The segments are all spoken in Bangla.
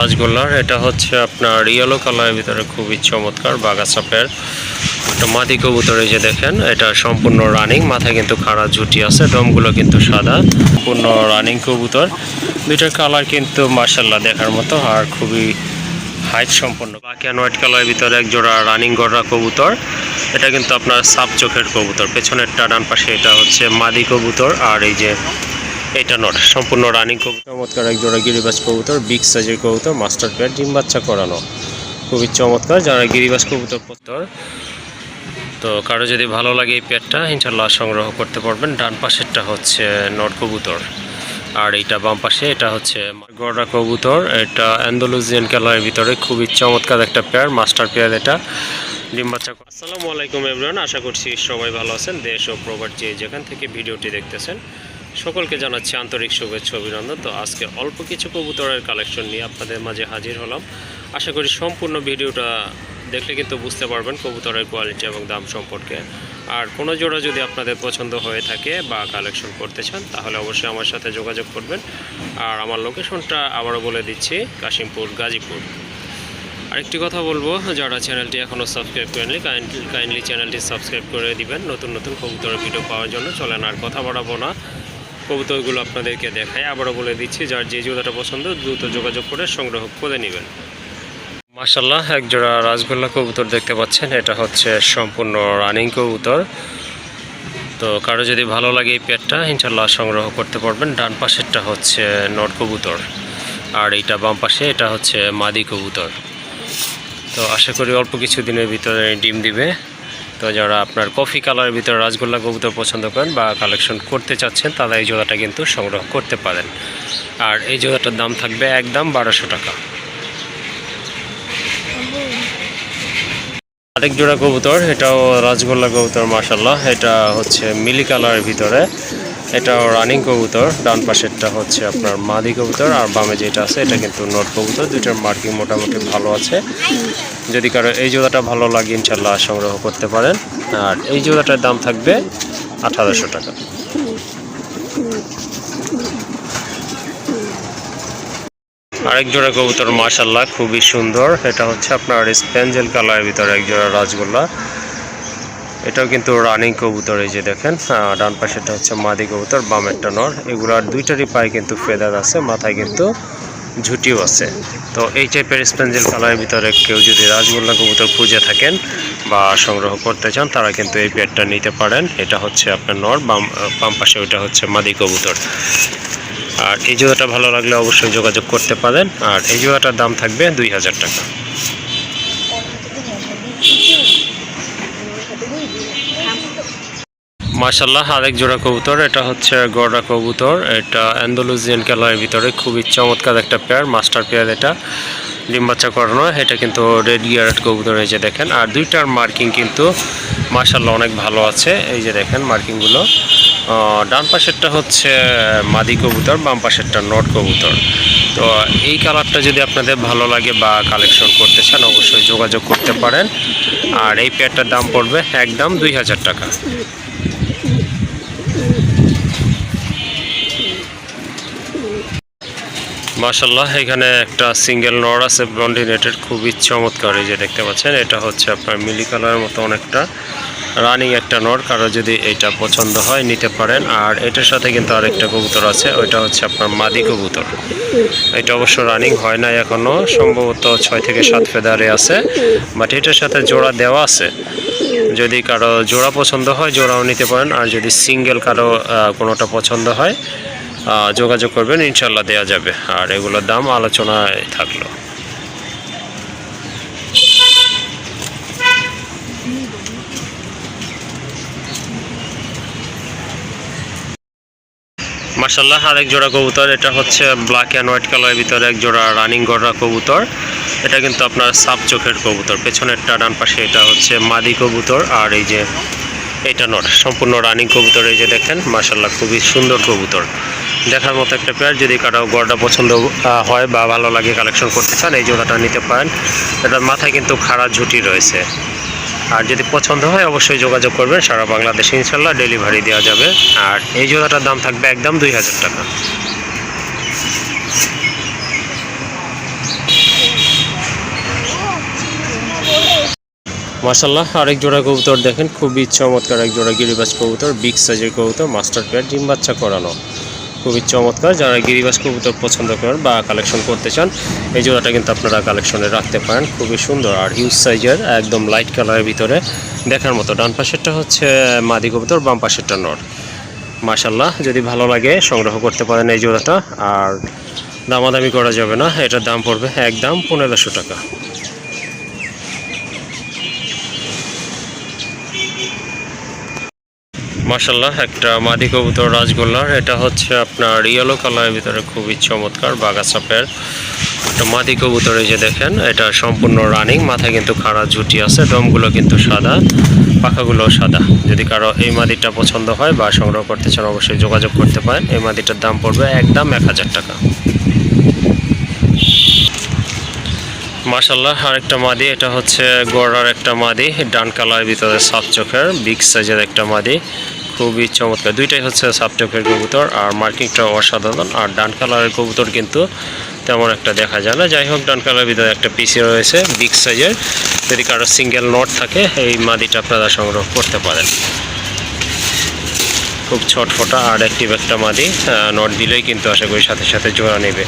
রাজগোল্লার এটা হচ্ছে আপনার ইয়েলো কালারের ভিতরে খুবই চমৎকার বাগাসা পেয়ার একটা মাদি কবুতর। এই যে দেখেন এটা সম্পূর্ণ রানিং, মাথায় কিন্তু খাড়া ঝুটি আছে, দমগুলো কিন্তু সাদা, পূর্ণ রানিং কবুতর। দুইটার কালার কিন্তু মার্শাল্লাহ দেখার মতো আর খুবই হাইট সম্পন্ন। ব্ল্যাক অ্যান্ড হোয়াইট কালারের ভিতরে এক জোড়া রানিং গড়া কবুতর। এটা কিন্তু আপনার সাপ চোখের কবুতর, পেছনেরটা ডান পাশে এটা হচ্ছে মাদি কবুতর, আর এই যে এটা নট সম্পূর্ণ রানিং কবুতর। চমৎকার এক জোড়া গিরিবাজ কবুতর, বিগ সাইজের কবুতর, মাস্টার পেয়ার, ডিম বাচ্চা করানো, খুবই চমৎকার যারা গিরিবাজ কবুতর পত্তর। তো কারো যদি ভালো লাগে এই পেয়ারটা ইনশাল্লাহ সংগ্রহ করতে পারবেন। ডান পাশেরটা হচ্ছে নট কবুতর আর এইটা বাম পাশে এটা হচ্ছে গড়া কবুতর। এটা অ্যান্ডালুজিয়ান কালারের ভিতরে খুবই চমৎকার একটা পেয়ার, মাস্টার পেয়ার। এটা ডিম বাচ্চা। আসসালামু আলাইকুম এভরিওয়ান, আশা করছি সবাই ভালো আছেন। দেশ ও প্রবাসী যেখান থেকে ভিডিওটি দেখতেছেন সকলকে জানাচ্ছি আন্তরিক শুভেচ্ছা অভিনন্দন। তো আজকে অল্প কিছু কবুতরের কালেকশন নিয়ে আপনাদের মাঝে হাজির হলাম। আশা করি সম্পূর্ণ ভিডিওটা দেখলে কিন্তু বুঝতে পারবেন কবুতরের কোয়ালিটি এবং দাম সম্পর্কে। আর কোনো জোড়া যদি আপনাদের পছন্দ হয়ে থাকে বা কালেকশন করতে চান তাহলে অবশ্যই আমার সাথে যোগাযোগ করবেন। আর আমার লোকেশনটা আবারও বলে দিচ্ছি, কাশিমপুর, গাজীপুর। আরেকটি কথা বলবো, যারা চ্যানেলটি এখনও সাবস্ক্রাইব করেননি কাইন্ডলি চ্যানেলটি সাবস্ক্রাইব করে দিবেন নতুন নতুন কবুতরের ভিডিও পাওয়ার জন্য। চলেন আর কথা বাড়াবো না, কবুতরগুলো আপনাদেরকে দেখায়। আবারও বলে দিচ্ছি, যার যে জোড়াটা পছন্দ দ্রুত যোগাযোগ করে সংগ্রহ করে নেবেন। মাশাল্লাহ এক জোড়া রাজগোল্লা কবুতর দেখতে পাচ্ছেন, এটা হচ্ছে সম্পূর্ণ রানিং কবুতর। তো কারো যদি ভালো লাগে এই পেয়ারটা ইনশাল্লাহ সংগ্রহ করতে পারবেন। ডান পাশেরটা হচ্ছে নট কবুতর আর এইটা বাম পাশে এটা হচ্ছে মাদি কবুতর। তো আশা করি অল্প কিছু দিনের ভিতরে ডিম দিবে। তো যারা আপনার কফি কালারের ভিতরে রাজগোল্লা কবুতর পছন্দ করেন বা কালেকশন করতে চাচ্ছেন তারা এই জোড়াটা কিন্তু সংগ্রহ করতে পারেন। আর এই জোড়াটার দাম থাকবে একদম 1200 টাকা। আরেক জোড়া কবুতর, এটাও রাজগোল্লা কবুতর মাশাল্লাহ। এটা হচ্ছে মিলি কালারের ভিতরে, এটাও রানিং কবুতর। ডান পাশেরটা হচ্ছে আপনার মাদি কবুতর আর বামে যেটা আছে এটা কিন্তু নট কবুতর। দুইটার মার্কিং মোটামুটি ভালো আছে। যদি কারো এই জোড়াটা ভালো লাগে ইনশাল্লাহ সংগ্রহ করতে পারেন। আর এই জোড়াটার দাম থাকবে 1800 টাকা। আরেক জোড়া কবুতর মাশাল্লাহ খুবই সুন্দর, এটা হচ্ছে আপনার স্পেঞ্জেল কালারের ভিতরে এক জোড়া রাজগোল্লা। এটাও কিন্তু রানিং কবুতর। এই যে দেখেন ডান পাশেটা হচ্ছে মাদি কবুতর, বামেরটা নর। এগুলার দুইটারই পায়ে কিন্তু ফেদার আছে, মাথায় কিন্তু ঝুটিও আছে। তো এই টাইপের স্পেঞ্জেল কালারের ভিতরে কেউ যদি রাজগোল্লা কবুতর খুঁজে থাকেন বা সংগ্রহ করতে চান তারা কিন্তু এই পেয়ারটা নিতে পারেন। এটা হচ্ছে আপনার নর, বাম পাশে ওইটা হচ্ছে মাদি কবুতর। আর এই জোড়াটা ভালো লাগলে অবশ্যই যোগাযোগ করতে পারেন। আর এই জোড়াটার দাম থাকবে 2000 টাকা। মাশাল্লাহ আরেক জোড়া কবুতর, এটা হচ্ছে গড়া কবুতর। এটা অ্যান্ডালুজিয়ান কালারের ভিতরে খুবই চমৎকার একটা পেয়ার, মাস্টার পেয়ার। এটা ডিম বাচ্চা করানো, এটা কিন্তু রেড গিয়ারেট কবুতর। এই যে দেখেন, আর দুইটার মার্কিং কিন্তু মাশাল্লাহ অনেক ভালো আছে। এই যে দেখেন মার্কিংগুলো। ডান পাশেরটা হচ্ছে মাদি কবুতর, বাম পাশেরটা নট কবুতর। তো এই কালারটা যদি আপনাদের ভালো লাগে বা কালেকশন করতে চান অবশ্যই যোগাযোগ করতে পারেন। আর এই পেয়ারটার দাম পড়বে একদম 2000 টাকা। মাশাল্লাহ এখানে একটা সিঙ্গেল নর আছে ব্লন্ডিনেটেড, খুবই চমৎকার। এই যে দেখতে পাচ্ছেন এটা হচ্ছে আপনার মিলি কালারের মতো অনেকটা রানিং একটা নর। কারো যদি এটা পছন্দ হয় নিতে পারেন। আর এটার সাথে কিন্তু আরেকটা কবুতর আছে, ওইটা হচ্ছে আপনার মাদি কবুতর। এটা অবশ্য রানিং হয় নাই এখনও, সম্ভবত 6 থেকে 7 ফেদারে আছে, বাট এটার সাথে জোড়া দেওয়া আছে। যদি কারো জোড়া পছন্দ হয় জোড়াও নিতে পারেন। আর যদি সিঙ্গেল কারো কোনোটা পছন্দ হয় যোগাযোগ করবেন, ইনশাল্লাহ দেওয়া যাবে। আর এগুলোর দাম আলোচনায় থাকলো। মাশাল্লাহ আরেক জোড়া কবুতর, এটা হচ্ছে ব্ল্যাক অ্যান্ড হোয়াইট কালারের ভিতরে এক জোড়া রানিং গড়া কবুতর। এটা কিন্তু আপনার সাপ চোখের কবুতর, পেছনেরটা ডান পাশে এটা হচ্ছে মাদি কবুতর। আর এই যে এটা নট সম্পূর্ণ রানিং কবুতর। এই যে দেখেন মাশাল্লাহ খুবই সুন্দর কবুতর, দেখার মতো একটা পেয়ার। যদি কারো গড়টা পছন্দ হয় বা ভালো লাগে কালেকশন করতে চান এই জোড়াটা নিতে পারেন। এটার মাথায় কিন্তু খাড়া ঝুটি রয়েছে। আর যদি পছন্দ হয় অবশ্যই যোগাযোগ করবেন, সারা বাংলাদেশে ইনশাল্লাহ ডেলিভারি দেওয়া যাবে। আর এই জোড়াটার দাম থাকবে একদম 2000 টাকা। মাশাআল্লাহ, আরেক জোড়া কবুতর দেখেন, খুবই চমৎকার এক জোড়া গিরিবাজ কবুতর, বিগ সাইজের কবুতর, মাস্টার পেয়ার, ডিম বাচ্চা করানো, খুবই চমৎকার। যারা গিরিবাজ কবুতর পছন্দ করেন বা কালেকশন করতে চান, এই জোড়াটা কিন্তু আপনারা কালেকশনে রাখতে পারেন। খুবই সুন্দর আর হিউজ সাইজের, একদম লাইট কালারের ভিতরে দেখার মতো। ডান পাশেরটা হচ্ছে মাদি কবুতর, বাম পাশেরটা নর। মাশাআল্লাহ, যদি ভালো লাগে সংগ্রহ করতে পারেন এই জোড়াটা। আর দামাদামি করা যাবে না, এটার দাম পড়বে একদম 1500 টাকা। মাশাআল্লাহ, একটা মাদি কবুতর রাজগোল্লার, এটা হচ্ছে আপনার ইয়েলো কালারের ভিতরে খুবই চমৎকার বাগাসা পেয়ার একটা মাদি কবুতর। এই যে দেখেন, এটা সম্পূর্ণ রানিং, মাথায় কিন্তু খাড়া ঝুটি আছে, ডমগুলো কিন্তু সাদা, পাখাগুলো সাদা। যদি কারো এই মাদিটা পছন্দ হয় বা সংগ্রহ করতে চান, অবশ্যই যোগাযোগ করতে পারেন। এই মাদিটার দাম পড়বে একদম 1000 টাকা। মাশাআল্লাহ, আরেকটা মাদি, এটা হচ্ছে গড়ার একটা মাদি, ডান কালারের ভিতরে সাপ চোখের, বিগ সাইজের একটা মাদি, খুবই চমৎকার। দুইটাই হচ্ছে সাপ চোখের কবুতর আর মার্কিংটা অসাধারণ। আর ডান কালারের কবুতর কিন্তু তেমন একটা দেখা যায় না। যাই হোক, ডান কালারের ভিতরে একটা পিসি রয়েছে বিগ সাইজের। যদি কারো সিঙ্গেল নট থাকে, এই মাদিটা আপনারা সংগ্রহ করতে পারেন। খুব ছটফটা আর অ্যাক্টিভ একটা মাদি, নট দিলেই কিন্তু আশা করি সাথে সাথে জোড়া নেবে।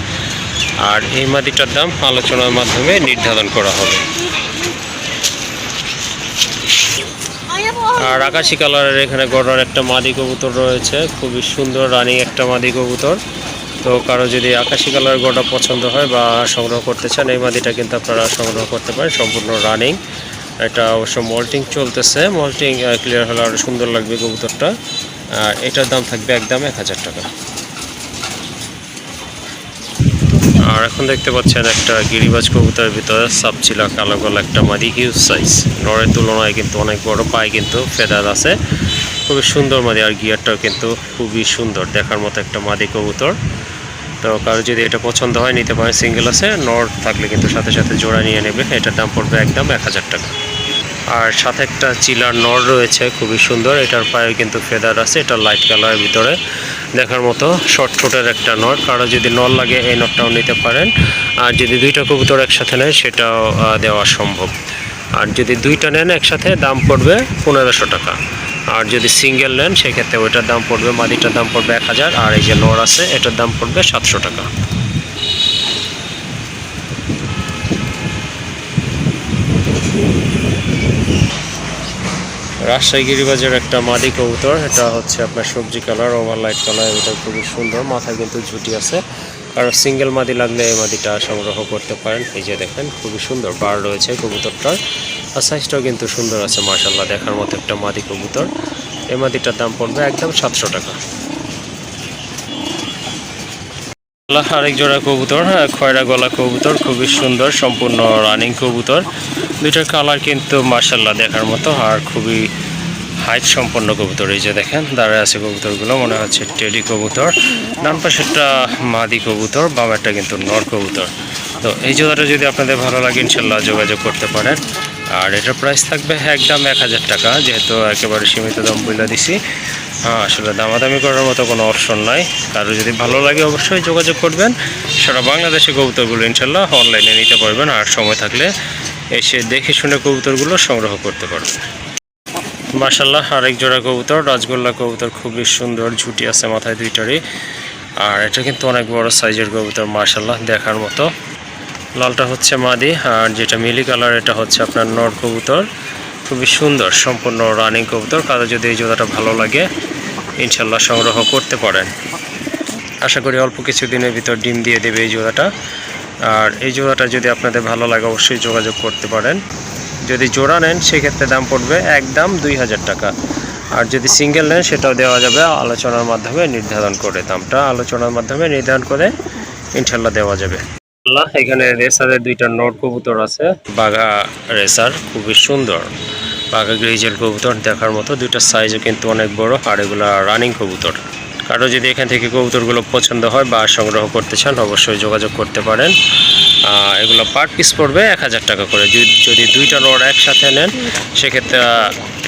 আর এই মাদিটার দাম আলোচনার মাধ্যমে নির্ধারণ করা হবে। আর আকাশি কালারের এখানে গড়ার একটা মাদি কবুতর রয়েছে, খুবই সুন্দর রানিং একটা মাদি কবুতর। তো কারো যদি আকাশি কালার গড়া পছন্দ হয় বা সংগ্রহ করতে চান, এই মাদিটা কিন্তু আপনারা সংগ্রহ করতে পারেন, সম্পূর্ণ রানিং। এটা অবশ্য মল্টিং চলতেছে, মল্টিং ক্লিয়ার হলে আরও সুন্দর লাগবে কবুতরটা। আর এটার দাম থাকবে একদম 1000 টাকা। আর এখন দেখতে পাচ্ছেন একটা গিরিবাজ কবুতরের ভিতরে সাপচিলা কালো গলা একটা মাদি, হিউজ সাইজ, নরের তুলনায় কিন্তু অনেক বড়, পায়ে কিন্তু ফেদার আছে, খুবই সুন্দর মাদি। আর গিয়ারটাও কিন্তু খুবই সুন্দর, দেখার মতো একটা মাদি কবুতর। তো কারো যদি এটা পছন্দ হয় নিতে পারেন, সিঙ্গেল আছে, নর থাকলে কিন্তু সাথে সাথে জোড়া নিয়ে নেবে। এটার দাম পড়বে একদম 1000 টাকা। আর সাথে একটা চিলার নর রয়েছে, খুবই সুন্দর, এটার পায়ে কিন্তু ফেদার আছে, এটা লাইট কালারের ভিতরে দেখার মতো, শর্ট ঠোঁটের একটা নর। কারো যদি নর লাগে এই নরটাও নিতে পারেন। আর যদি দুইটা কবুতর একসাথে নেয় সেটাও দেওয়া সম্ভব। আর যদি দুইটা নেন একসাথে, দাম পড়বে 1500 টাকা। আর যদি সিঙ্গেল নেন সেক্ষেত্রে ওইটার দাম পড়বে, মাদিটার দাম পড়বে 1000। আর এই যে নর আছে এটার দাম পড়বে 700 টাকা। রাজশাহী গিরিবাজের একটা মাদি কবুতর, এটা হচ্ছে আপনার সবজি কালার, ওভার লাইট কালার, এটা খুবই সুন্দর, মাথায় কিন্তু ঝুটি আছে। আর সিঙ্গেল মাদি লাগলে এই মাদিটা সংগ্রহ করতে পারেন। এই যে দেখেন, খুবই সুন্দর বার রয়েছে কবুতরটার, আর সাইজটাও কিন্তু সুন্দর আছে মাশাআল্লাহ, দেখার মতো একটা মাদি কবুতর। এই মাদিটার দাম পড়বে একদম 700 টাকা। আরেক জোড়া কবুতর, খয়রা গলা কবুতর, খুবই সুন্দর, সম্পূর্ণ রানিং কবুতর। দুইটার কালার কিন্তু মাশাআল্লাহ দেখার মতো, আর খুবই হাইট সম্পন্ন কবুতর। এই যে দেখেন দাঁড়ায় আছে কবুতরগুলো, মনে হচ্ছে টেডি কবুতর। ডান পাশেরটা মাদি কবুতর, বামেরটা কিন্তু নর কবুতর। তো এই জোড়াটা যদি আপনাদের ভালো লাগে ইনশাল্লাহ যোগাযোগ করতে পারেন। আর এটার প্রাইস থাকবে একদম 1000 টাকা, যেহেতু একেবারে সীমিত দাম বলে দিছি। হ্যাঁ, আসলে দামাদামি করার মতো কোনো অপশন নাই। কারো যদি ভালো লাগে অবশ্যই যোগাযোগ করবেন। সারা বাংলাদেশে কবুতরগুলো ইনশাল্লাহ অনলাইনে নিতে পারবেন, আর সময় থাকলে এসে দেখে শুনে কবুতরগুলো সংগ্রহ করতে পারবেন। মাশাআল্লাহ, আরেক জোড়া কবুতর, রাজগোল্লা কবুতর, খুবই সুন্দর, ঝুটি আছে মাথায় দুইটারই। আর এটা কিন্তু অনেক বড় সাইজের কবুতর মাশাআল্লাহ দেখার মতো। লালটা হচ্ছে মাদি, আর যেটা মিলি কালার এটা হচ্ছে আপনার নর কবুতর, খুবই সুন্দর, সম্পূর্ণ রানিং কবুতর। কারো যদি এই জোড়াটা ভালো লাগে ইনশাল্লাহ সংগ্রহ করতে পারেন। আশা করি অল্প কিছু দিনের ভিতর ডিম দিয়ে দেবে এই জোড়াটা। আর এই জোড়াটা যদি আপনাদের ভালো লাগে অবশ্যই যোগাযোগ করতে পারেন। যদি জোড়া নেন সেক্ষেত্রে দাম পড়বে একদম 2000 টাকা। আর যদি সিঙ্গেল নেন সেটাও দেওয়া যাবে, আলোচনার মাধ্যমে নির্ধারণ করে, দামটা আলোচনার মাধ্যমে নির্ধারণ করে ইনশাল্লাহ দেওয়া যাবে। এখানে রেসারের দুইটা নর কবুতর আছে, বাঘা রেসার, খুবই সুন্দর বাঘা গ্রিজেল কবুতর, দেখার মতো। দুইটা সাইজও কিন্তু অনেক বড়, আর এগুলো রানিং কবুতর। কারো যদি এখান থেকে কবুতরগুলো পছন্দ হয় বা সংগ্রহ করতে চান অবশ্যই যোগাযোগ করতে পারেন। এগুলো পার পিস পড়বে 1000 টাকা করে। যদি দুইটা নর একসাথে নেন সেক্ষেত্রে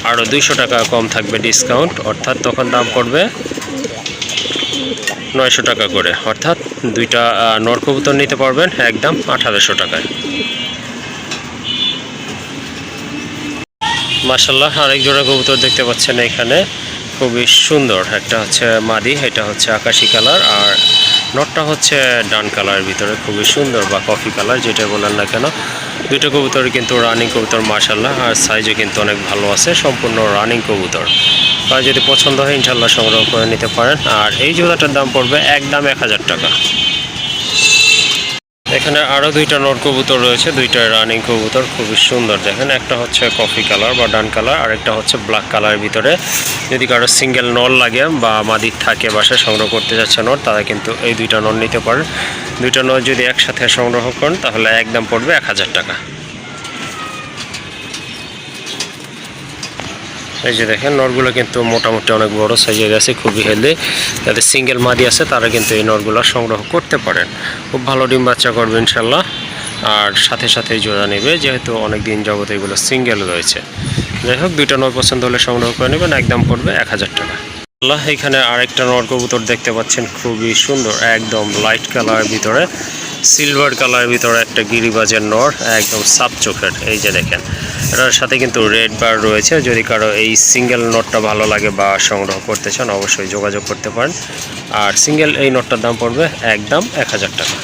আরও 200 টাকা কম থাকবে ডিসকাউন্ট, অর্থাৎ তখন দাম পড়বে 900 টাকা করে। অর্থাৎ দুইটা নর কবুতর নিতে পারবেন একদম 1800 টাকায়। মাশাআল্লাহ আরেক জোড়া কবুতর দেখতে পাচ্ছেন এখানে, খুবই সুন্দর। একটা হচ্ছে মাদি, এটা হচ্ছে আকাশি কালার, আর নটটা হচ্ছে ডান কালারের ভিতরে, খুবই সুন্দর বা কফি কালার যেটা বলেন না কেন। দুটো কবুতর কিন্তু রানিং কবুতর মাশাআল্লাহ, আর সাইজও কিন্তু অনেক ভালো আছে, সম্পূর্ণ রানিং কবুতর। আর যদি পছন্দ হয় ইনশাআল্লাহ সংগ্রহ করে নিতে পারেন। আর এই জোড়াটার দাম পড়বে একদম 1000 টাকা। এখানে আরও দুইটা নর কবুতর রয়েছে, দুইটা রানিং কবুতর, খুবই সুন্দর। দেখেন একটা হচ্ছে কফি কালার বা ডান কালার, আর একটা হচ্ছে ব্ল্যাক কালারের ভিতরে। যদি কারো সিঙ্গেল নর লাগে বা মাদি থাকে বাসায় সংগ্রহ করতে যাচ্ছে নর, তারা কিন্তু এই দুইটা নর নিতে পারেন। দুইটা নর যদি একসাথে সংগ্রহ করেন তাহলে একদম পড়বে 1000 টাকা। এই যে দেখেন নরগুলো কিন্তু মোটামুটি অনেক বড় সাইজে গেছে, খুবই হেলদি। যাদের সিঙ্গেল মাদি আছে তারা কিন্তু এই নরগুলো সংগ্রহ করতে পারেন। খুব ভালো ডিম বাচ্চা করবে ইনশাল্লাহ, আর সাথে সাথেই জোড়া নেবে, যেহেতু অনেক দিন যাবত এগুলো সিঙ্গেল রয়েছে। যাই হোক, দুইটা নর পছন্দ হলে সংগ্রহ করে নেবেন, একদম পড়বে 1000 টাকা। এখানে আরেকটা নর কবুতর দেখতে পাচ্ছেন, খুবই সুন্দর, একদম লাইট কালারের ভিতরে, সিলভার কালারের ভিতরে একটা গিরিবাজের নর, একদম সাপ চোখের। এই যে দেখেন, এটার সাথে কিন্তু রেড বার রয়েছে। যদি কারো এই সিঙ্গেল নটটা ভালো লাগে বা সংগ্রহ করতে চান অবশ্যই যোগাযোগ করতে পারেন। আর সিঙ্গেল এই নটটার দাম পড়বে একদম 1000 টাকা।